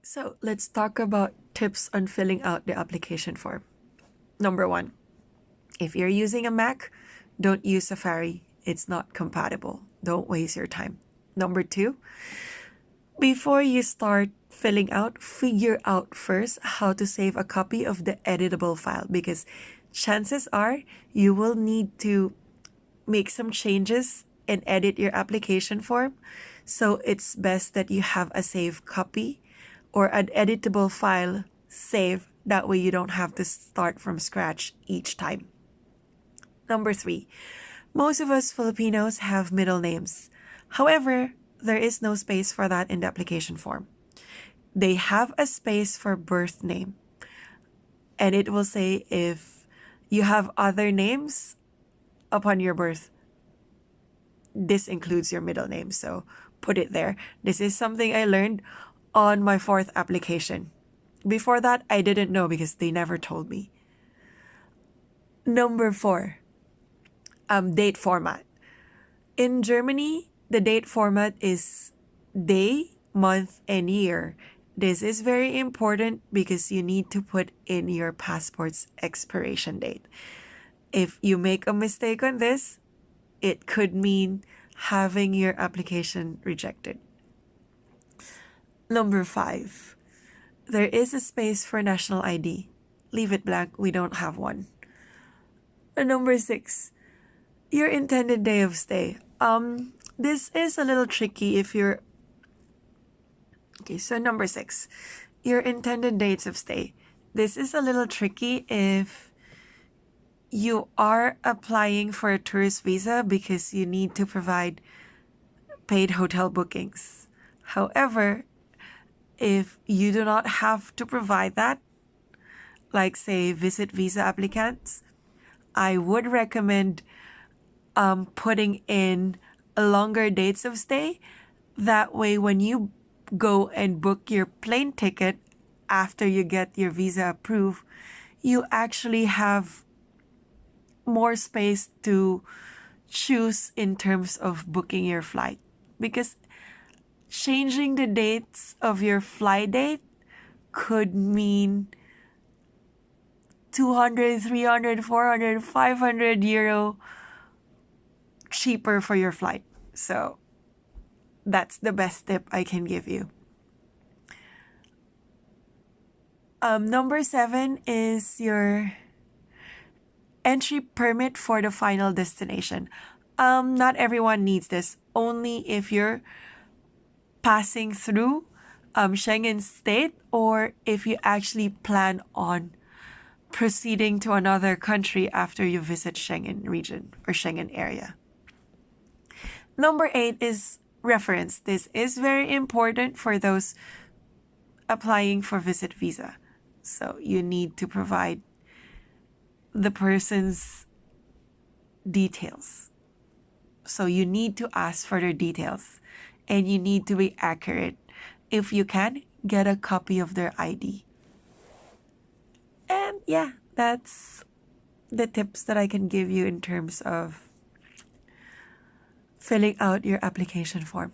So let's talk about tips on filling out the application form. Number one, if you're using a Mac, don't use Safari. It's not compatible. Don't waste your time. Number two, before you start filling out, figure out first how to save a copy of the editable file because chances are you will need to make some changes and edit your application form. So it's best that you have a saved copy or an editable file saved. That way you don't have to start from scratch each time. Number three, most of us Filipinos have middle names. However, there is no space for that in the application form. They have a space for birth name. And it will say if you have other names upon your birth, this includes your middle name. So put it there. This is something I learned on my fourth application. Before that, I didn't know because they never told me. Number four, date format. In Germany, the date format is day, month, and year. This is very important because you need to put in your passport's expiration date. If you make a mistake on this, it could mean having your application rejected. Number five, there is a space for national ID. Leave it blank, we don't have one. Number six, your intended day of stay. This is a little tricky if you're... Okay, so number six, your intended dates of stay. This is a little tricky if you are applying for a tourist visa because you need to provide paid hotel bookings. However, if you do not have to provide that, like say visit visa applicants, I would recommend putting in longer dates of stay. That way, when you go and book your plane ticket after you get your visa approved, you actually have more space to choose in terms of booking your flight. Because changing the dates of your flight date could mean 200, 300, 400, 500 euro cheaper for your flight. So that's the best tip I can give you. Number seven is your entry permit for the final destination. Not everyone needs this. Only if you're passing through Schengen state or if you actually plan on proceeding to another country after you visit Schengen region or Schengen area. Number eight is reference. This is very important for those applying for visit visa. So you need to provide the person's details. So you need to ask for their details and you need to be accurate. If you can, get a copy of their ID. And yeah, that's the tips that I can give you in terms of filling out your application form.